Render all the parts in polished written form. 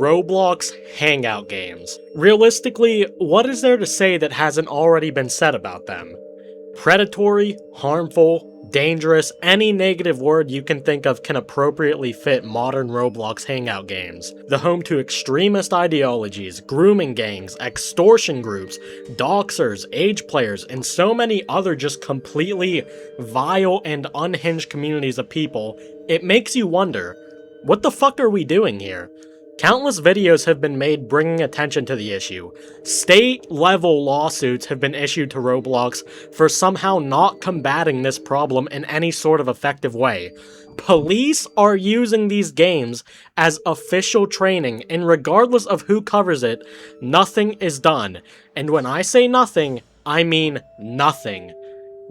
Roblox Hangout games. Realistically, what is there to say that hasn't already been said about them? Predatory, harmful, dangerous, any negative word you can think of can appropriately fit modern Roblox Hangout games. The home to extremist ideologies, grooming gangs, extortion groups, doxers, age players, and so many other just completely vile and unhinged communities of people, it makes you wonder, what the fuck are we doing here? Countless videos have been made bringing attention to the issue. State-level lawsuits have been issued to Roblox for somehow not combating this problem in any sort of effective way. Police are using these games as official training, and regardless of who covers it, nothing is done. And when I say nothing, I mean nothing.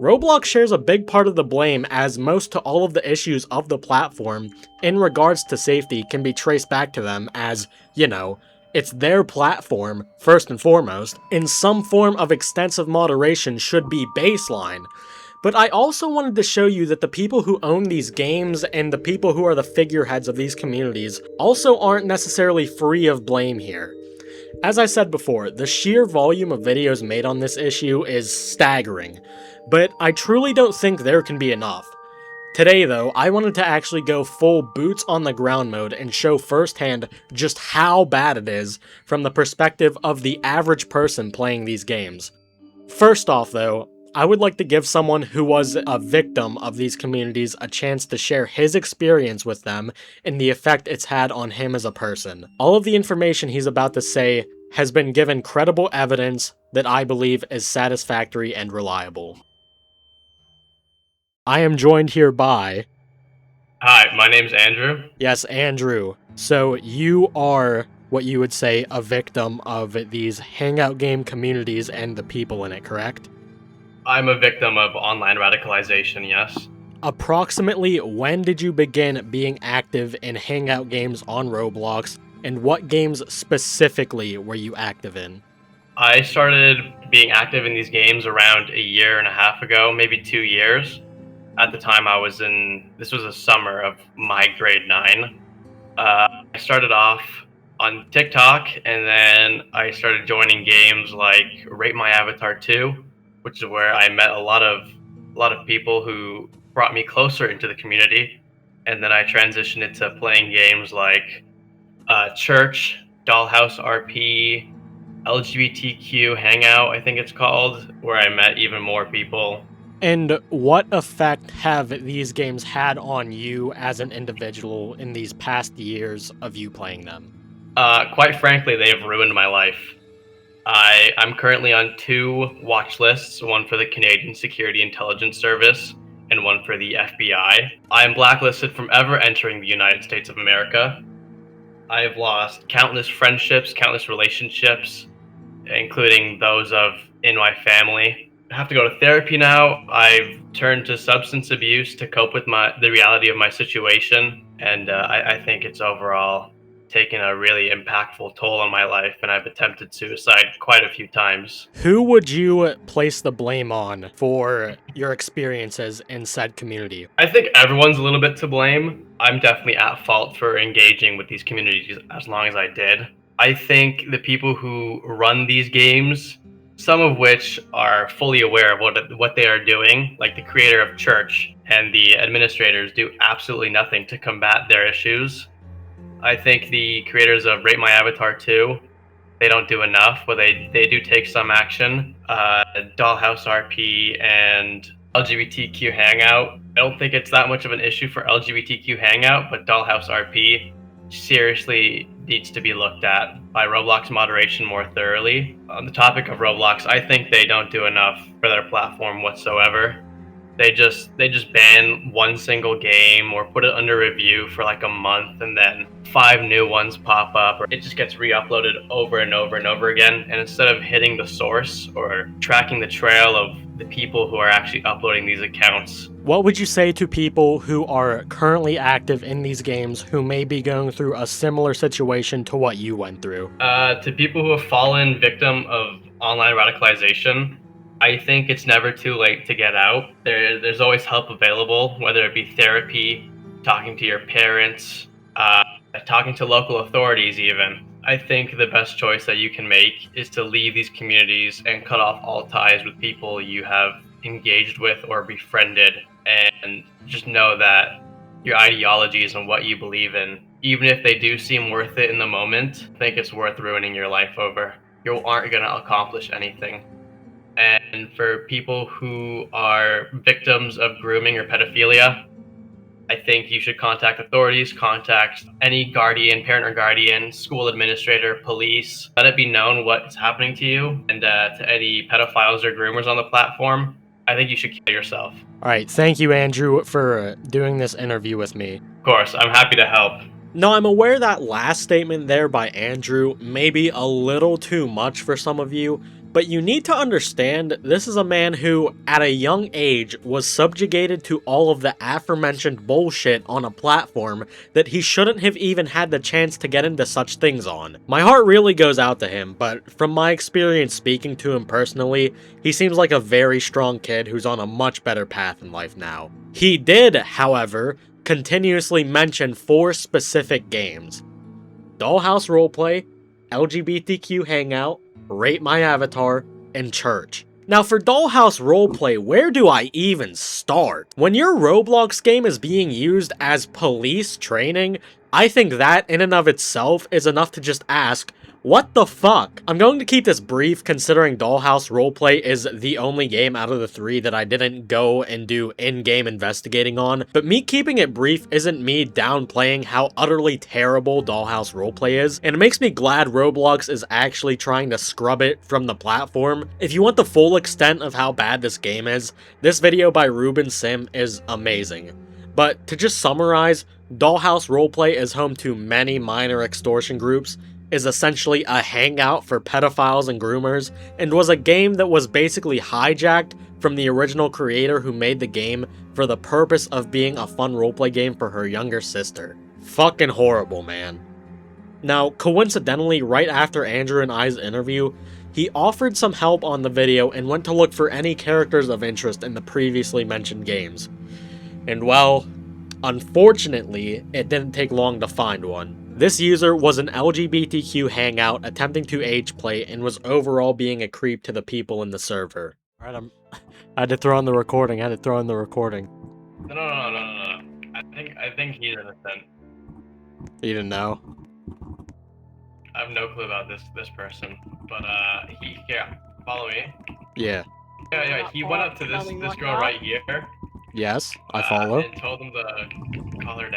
Roblox shares a big part of the blame, as most to all of the issues of the platform in regards to safety can be traced back to them, as, you know, it's their platform, first and foremost, and some form of extensive moderation should be baseline. But I also wanted to show you that the people who own these games and the people who are the figureheads of these communities also aren't necessarily free of blame here. As I said before, the sheer volume of videos made on this issue is staggering, but I truly don't think there can be enough. Today though, I wanted to actually go full boots on the ground mode and show firsthand just how bad it is from the perspective of the average person playing these games. First off though, I would like to give someone who was a victim of these communities a chance to share his experience with them and the effect it's had on him as a person. All of the information he's about to say has been given credible evidence that I believe is satisfactory and reliable. I am joined here by... Hi, my name's Andrew. Yes, Andrew. So you are what you would say a victim of these Hangout game communities and the people in it, correct? I'm a victim of online radicalization, yes. Approximately when did you begin being active in Hangout games on Roblox, and what games specifically were you active in? I started being active in these games around a year and a half ago, maybe 2 years. At the time this was a summer of my grade 9. I started off on TikTok, and then I started joining games like Rate My Avatar 2, which is where I met a lot of people who brought me closer into the community. And then I transitioned into playing games like Church, Dollhouse RP, LGBTQ Hangout, I think it's called, where I met even more people. And what effect have these games had on you as an individual in these past years of you playing them? Quite frankly, they have ruined my life. I'm currently on 2 watch lists, one for the Canadian Security Intelligence Service and one for the FBI. I am blacklisted from ever entering the United States of America. I have lost countless friendships, countless relationships, including those in my family. I have to go to therapy now. I've turned to substance abuse to cope with the reality of my situation, and I think it's overall taken a really impactful toll on my life, and I've attempted suicide quite a few times. Who would you place the blame on for your experiences in said community? I think everyone's a little bit to blame. I'm definitely at fault for engaging with these communities as long as I did. I think the people who run these games, some of which are fully aware of what they are doing, like the creator of Church and the administrators, do absolutely nothing to combat their issues. I think the creators of Rate My Avatar 2, they don't do enough, but they do take some action. Dollhouse RP and LGBTQ Hangout, I don't think it's that much of an issue for LGBTQ Hangout, but Dollhouse RP seriously needs to be looked at by Roblox moderation more thoroughly. On the topic of Roblox, I think they don't do enough for their platform whatsoever. They just ban one single game or put it under review for like a month, and then 5 new ones pop up, or it just gets re-uploaded over and over and over again. And instead of hitting the source or tracking the trail of the people who are actually uploading these accounts. What would you say to people who are currently active in these games who may be going through a similar situation to what you went through? To people who have fallen victim of online radicalization, I think it's never too late to get out. There's always help available, whether it be therapy, talking to your parents, talking to local authorities even. I think the best choice that you can make is to leave these communities and cut off all ties with people you have engaged with or befriended, and just know that your ideologies and what you believe in, even if they do seem worth it in the moment, I think it's worth ruining your life over. You aren't going to accomplish anything. And for people who are victims of grooming or pedophilia, I think you should contact authorities, contact any guardian, parent or guardian, school administrator, police. Let it be known what's happening to you. And to any pedophiles or groomers on the platform, I think you should kill yourself. Alright, thank you, Andrew, for doing this interview with me. Of course, I'm happy to help. Now, I'm aware that last statement there by Andrew may be a little too much for some of you, but you need to understand this is a man who, at a young age, was subjugated to all of the aforementioned bullshit on a platform that he shouldn't have even had the chance to get into such things on. My heart really goes out to him, but from my experience speaking to him personally, he seems like a very strong kid who's on a much better path in life now. He did, however, continuously mention 4 specific games: Dollhouse Roleplay, LGBTQ Hangout, Rate My Avatar, and Church. Now for Dollhouse Roleplay, where do I even start? When your Roblox game is being used as police training, I think that in and of itself is enough to just ask, what the fuck? I'm going to keep this brief considering Dollhouse Roleplay is the only game out of the 3 that I didn't go and do in-game investigating on, but me keeping it brief isn't me downplaying how utterly terrible Dollhouse Roleplay is, and it makes me glad Roblox is actually trying to scrub it from the platform. If you want the full extent of how bad this game is, this video by Ruben Sim is amazing. But to just summarize, Dollhouse Roleplay is home to many minor extortion groups, is essentially a hangout for pedophiles and groomers, and was a game that was basically hijacked from the original creator who made the game for the purpose of being a fun roleplay game for her younger sister. Fucking horrible, man. Now, coincidentally, right after Andrew and I's interview, he offered some help on the video and went to look for any characters of interest in the previously mentioned games. And well, unfortunately, it didn't take long to find one. This user was an LGBTQ hangout attempting to age play and was overall being a creep to the people in the server. Alright, I had to throw in the recording, No. I think he's innocent. You didn't know? I have no clue about this person, but follow me. Yeah. Yeah, he went up to this girl right here. Yes, I follow. And told him to call him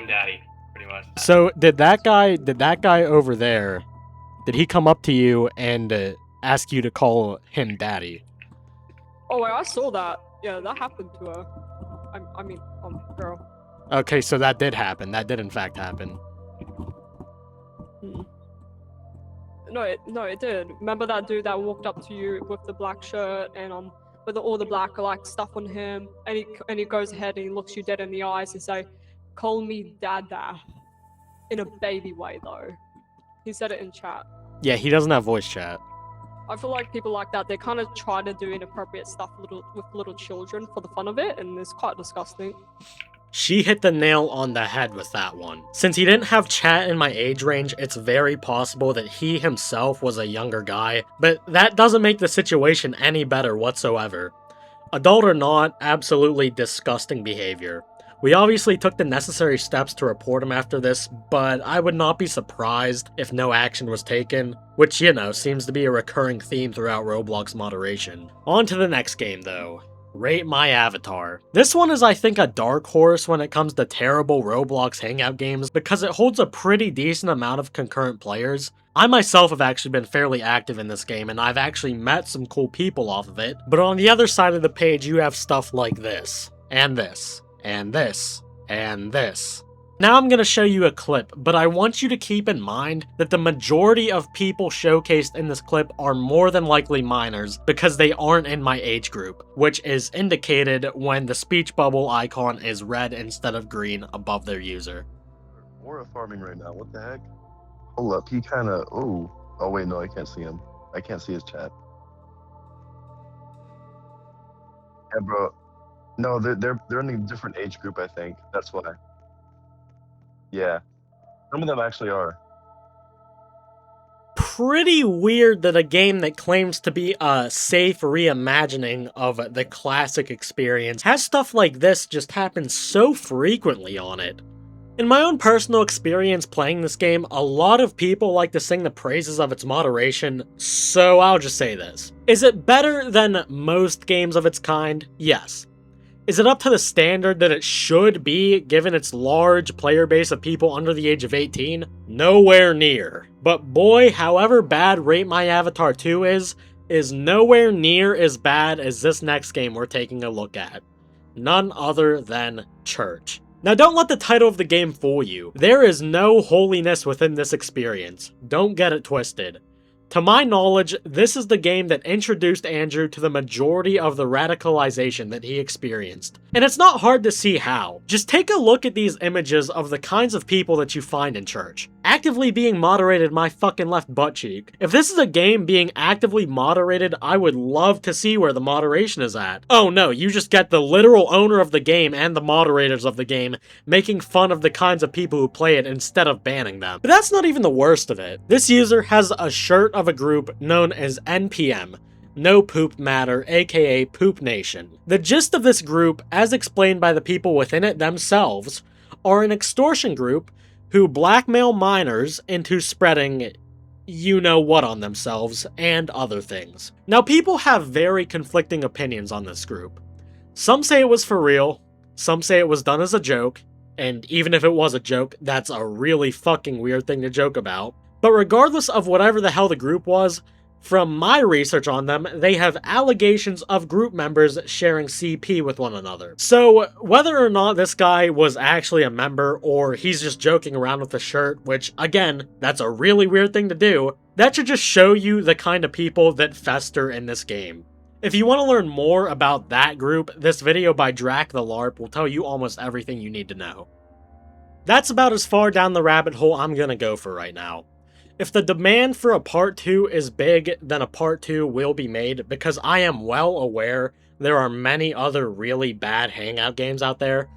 daddy, pretty much. So did that guy over there, did he come up to you and ask you to call him daddy? Oh wait, I saw that. Yeah, that happened to her. I mean, girl. Okay, so that did happen. That did in fact happen. No, it did. Remember that dude that walked up to you with the black shirt and with all the black like stuff on him, and he goes ahead and he looks you dead in the eyes and say, "Call me Dada," in a baby way though. He said it in chat. Yeah, he doesn't have voice chat. I feel like people like that, they kind of try to do inappropriate stuff with little children for the fun of it, and it's quite disgusting. She hit the nail on the head with that one. Since he didn't have chat in my age range, it's very possible that he himself was a younger guy, but that doesn't make the situation any better whatsoever. Adult or not, absolutely disgusting behavior. We obviously took the necessary steps to report him after this, but I would not be surprised if no action was taken, which, you know, seems to be a recurring theme throughout Roblox moderation. On to the next game though. Rate My Avatar. This one is, I think, a dark horse when it comes to terrible Roblox Hangout games because it holds a pretty decent amount of concurrent players. I myself have actually been fairly active in this game and I've actually met some cool people off of it, but on the other side of the page you have stuff like this, and this, and this, and this. Now I'm going to show you a clip, but I want you to keep in mind that the majority of people showcased in this clip are more than likely minors because they aren't in my age group, which is indicated when the speech bubble icon is red instead of green above their user. Aura farming right now, what the heck? Hold up, he kinda, oh wait, no, I can't see him. I can't see his chat. Yeah, bro. No, they're in a different age group, I think. That's why. Yeah. Some of them actually are. Pretty weird that a game that claims to be a safe reimagining of the classic experience has stuff like this just happen so frequently on it. In my own personal experience playing this game, a lot of people like to sing the praises of its moderation, so I'll just say this. Is it better than most games of its kind? Yes. Is it up to the standard that it should be, given its large player base of people under the age of 18? Nowhere near. But boy, however bad Rate My Avatar 2 is nowhere near as bad as this next game we're taking a look at. None other than Church. Now don't let the title of the game fool you. There is no holiness within this experience. Don't get it twisted. To my knowledge, this is the game that introduced Andrew to the majority of the radicalization that he experienced. And it's not hard to see how. Just take a look at these images of the kinds of people that you find in Church. Actively being moderated my fucking left butt cheek. If this is a game being actively moderated, I would love to see where the moderation is at. Oh no, you just get the literal owner of the game and the moderators of the game making fun of the kinds of people who play it instead of banning them. But that's not even the worst of it. This user has a shirt of a group known as NPM, No Poop Matter, aka Poop Nation. The gist of this group, as explained by the people within it themselves, are an extortion group who blackmail minors into spreading you-know-what on themselves and other things. Now, people have very conflicting opinions on this group. Some say it was for real, some say it was done as a joke, and even if it was a joke, that's a really fucking weird thing to joke about. But regardless of whatever the hell the group was, from my research on them, they have allegations of group members sharing CP with one another. So, whether or not this guy was actually a member, or he's just joking around with the shirt, which, again, that's a really weird thing to do, that should just show you the kind of people that fester in this game. If you want to learn more about that group, this video by Drac the LARP will tell you almost everything you need to know. That's about as far down the rabbit hole I'm gonna go for right now. If the demand for a part 2 is big, then a part 2 will be made, because I am well aware there are many other really bad Hangout games out there.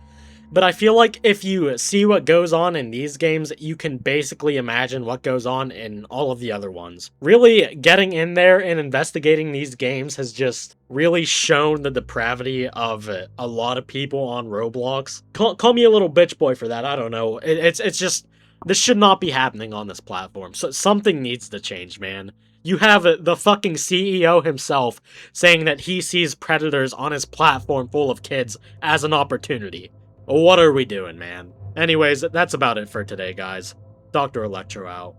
But I feel like if you see what goes on in these games, you can basically imagine what goes on in all of the other ones. Really, getting in there and investigating these games has just really shown the depravity of a lot of people on Roblox. Call me a little bitch boy for that, I don't know. It's just... this should not be happening on this platform, so something needs to change, man. You have the fucking CEO himself saying that he sees predators on his platform full of kids as an opportunity. What are we doing, man? Anyways, that's about it for today, guys. Dr. Electro out.